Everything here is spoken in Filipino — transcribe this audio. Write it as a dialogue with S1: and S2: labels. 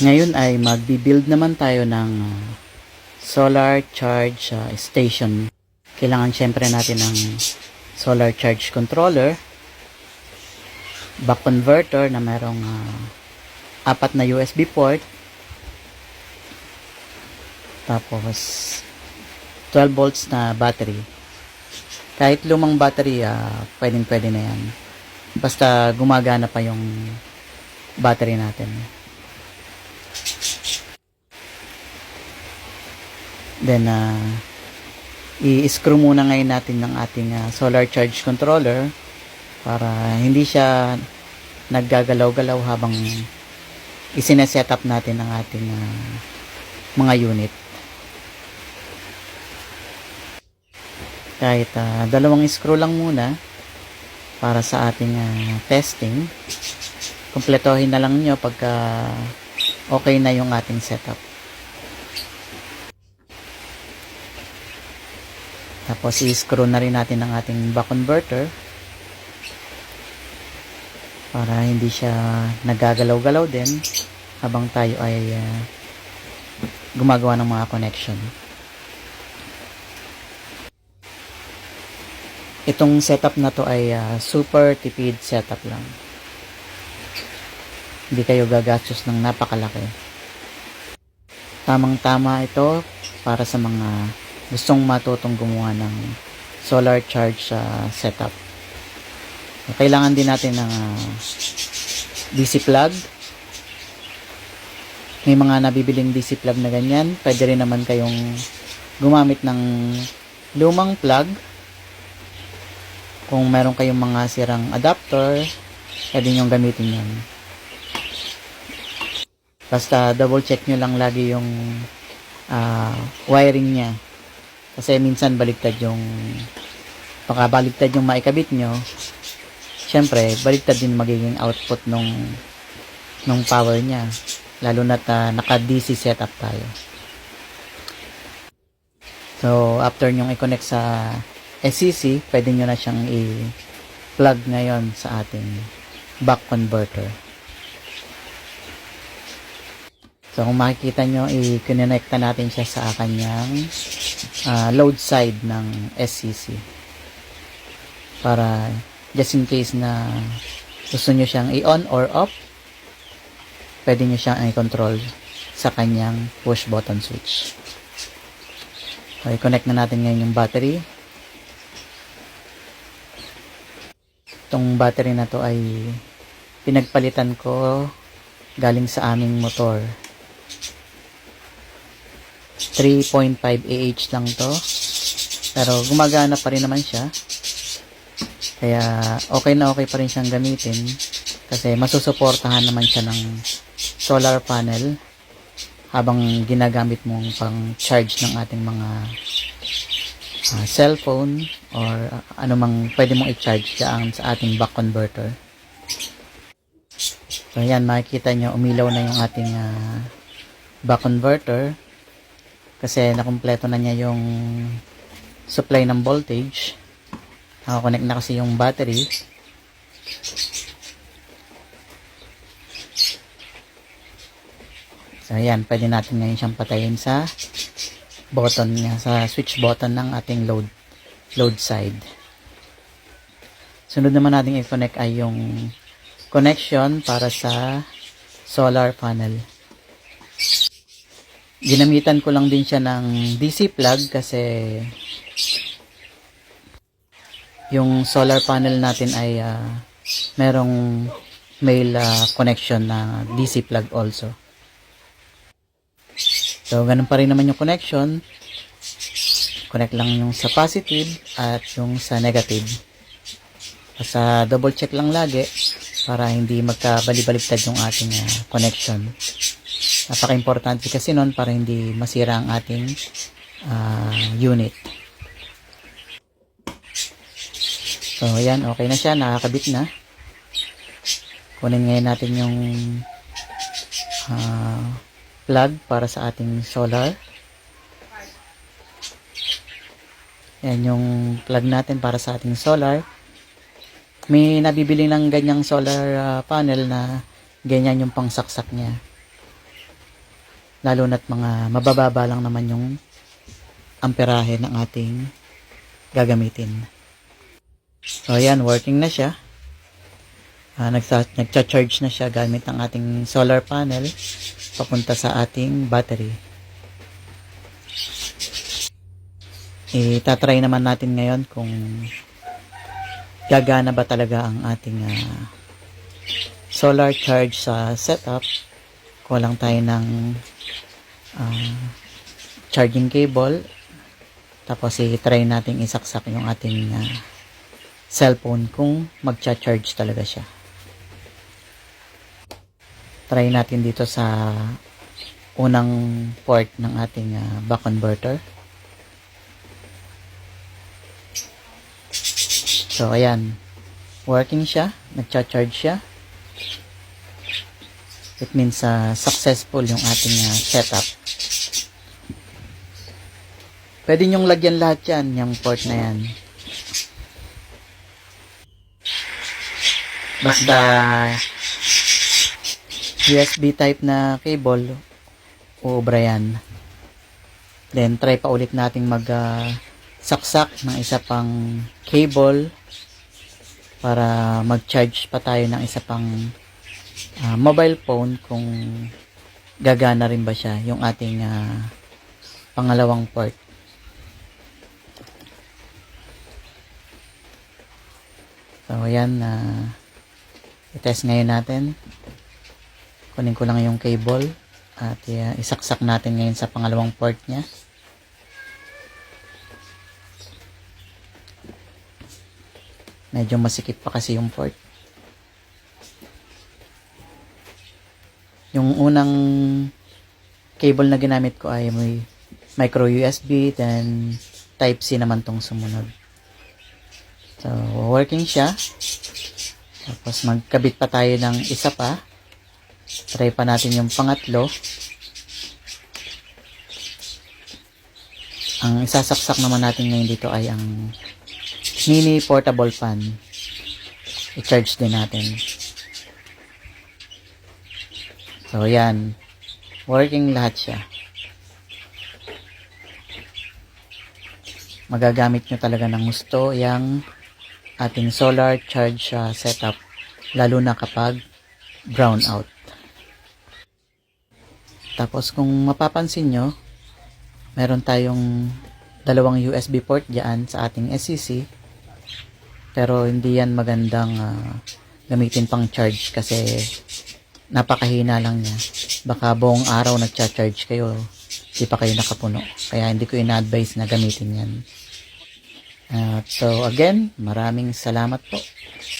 S1: Ngayon ay magbi-build naman tayo ng solar charge station. Kailangan syempre natin ng solar charge controller, buck converter na mayroong 4 na USB port, tapos 12 volts na battery. Kahit lumang battery, pwede na yan. Basta gumagana pa yung battery natin. Then, i-screw muna ngayon natin ng ating solar charge controller para hindi siya naggagalaw-galaw habang isineset up natin ang ating mga unit. Kahit dalawang screw lang muna para sa ating testing. Kumpletuhin na lang nyo pagka okay na yung ating setup. Tapos i-screw na rin natin ang ating buck converter para hindi siya nagagalaw-galaw din habang tayo ay gumagawa ng mga connection. Itong setup na to ay super tipid setup lang. Hindi kayo gagastos ng napakalaki. Tamang-tama ito para sa mga gustong matutong gumawa ng solar charge setup. Kailangan din natin ng DC plug. May mga nabibiling DC plug na ganyan. Pwede rin naman kayong gumamit ng lumang plug. Kung meron kayong mga sirang adapter, pwede nyo gamitin yan. Basta double check nyo lang lagi yung wiring nya. Kasi minsan baliktad yung pagkabaligtad yung maikabit nyo, syempre baliktad din magiging output nung power nya, lalo na't naka DC setup tayo. So after nyong i-connect sa SCC, pwede nyo na siyang i-plug ngayon sa ating buck converter. So kung makikita nyo, i-connecta natin siya sa kanyang load side ng SCC para just in case na gusto nyo siyang i-on or off, pwede nyo siyang i-control sa kanyang push button switch. So i-connect na natin ngayon yung battery. Itong battery na to ay pinagpalitan ko galing sa aming motor. 3.5 AH lang to, pero gumagana pa rin naman siya, kaya okay na okay pa rin siyang gamitin kasi masusuportahan naman siya ng solar panel habang ginagamit mong pang charge ng ating mga cellphone or anumang pwede mong i-charge dyan sa ating buck converter. So yan, makikita nyo umilaw na yung ating buck converter kasi nakumpleto na niya yung supply ng voltage. Nakakonect na kasi yung battery. So ayan, pwede natin ngayon siyang patayin sa button niya, sa switch button ng ating load side. Sunod naman natin i-connect ay yung connection para sa solar panel. Ginamitan ko lang din siya ng DC plug kasi yung solar panel natin ay merong male connection na DC plug also. So ganun pa rin naman yung connection. Connect lang yung sa positive at yung sa negative. Basta double check lang lagi para hindi magkabali-baligtad yung ating connection. Napaka-importante kasi nun para hindi masira ang ating unit. So ayan, okay na siya, nakakabit na. Kunin ngayon natin yung plug para sa ating solar. Yan yung plug natin para sa ating solar. May nabibili ng ganyang solar panel na ganyan yung pangsaksak niya. lalo na't mga mabababa lang naman yung amperahe ng ating gagamitin. So ayan, working na siya. Nagcha-charge na siya gamit ang ating solar panel papunta sa ating battery. Itatry naman natin ngayon kung gagana ba talaga ang ating solar charge sa setup. Kulang tayo ng charging cable. Tapos i-try natin isaksak yung ating cellphone kung magcha-charge talaga siya. Try natin dito sa unang port ng ating buck converter. So, ayan. Working siya. Nagcha-charge siya. It means successful yung ating setup. Pwede nyong lagyan lahat yan, yung port na yan. Basta USB type na cable, uubra yan. Then, try pa ulit nating saksak ng isa pang cable para mag-charge pa tayo ng isa pang mobile phone kung gagana rin ba siya yung ating pangalawang port. So, ayan, i-test ngayon natin. Kunin ko lang yung cable at isaksak natin ngayon sa pangalawang port niya. Medyo masikip pa kasi yung port. Yung unang cable na ginamit ko ay may micro USB, then Type-C naman tong sumunod. So, working siya. Tapos magkabit pa tayo ng isa pa. Try pa natin yung pangatlo. Ang isasaksak naman natin ngayon dito ay ang mini portable fan. I-charge din natin. So, yan. Working lahat siya. Magagamit nyo talaga ng gusto yung ating solar charge setup. Lalo na kapag brown out. Tapos, kung mapapansin nyo, meron tayong dalawang USB port dyan sa ating SCC. Pero hindi yan magandang gamitin pang charge kasi napakahina lang niya. Baka buong araw nagcha-charge kayo, di pa kayo nakapuno. Kaya hindi ko ina-advise na gamitin yan. So again, maraming salamat po.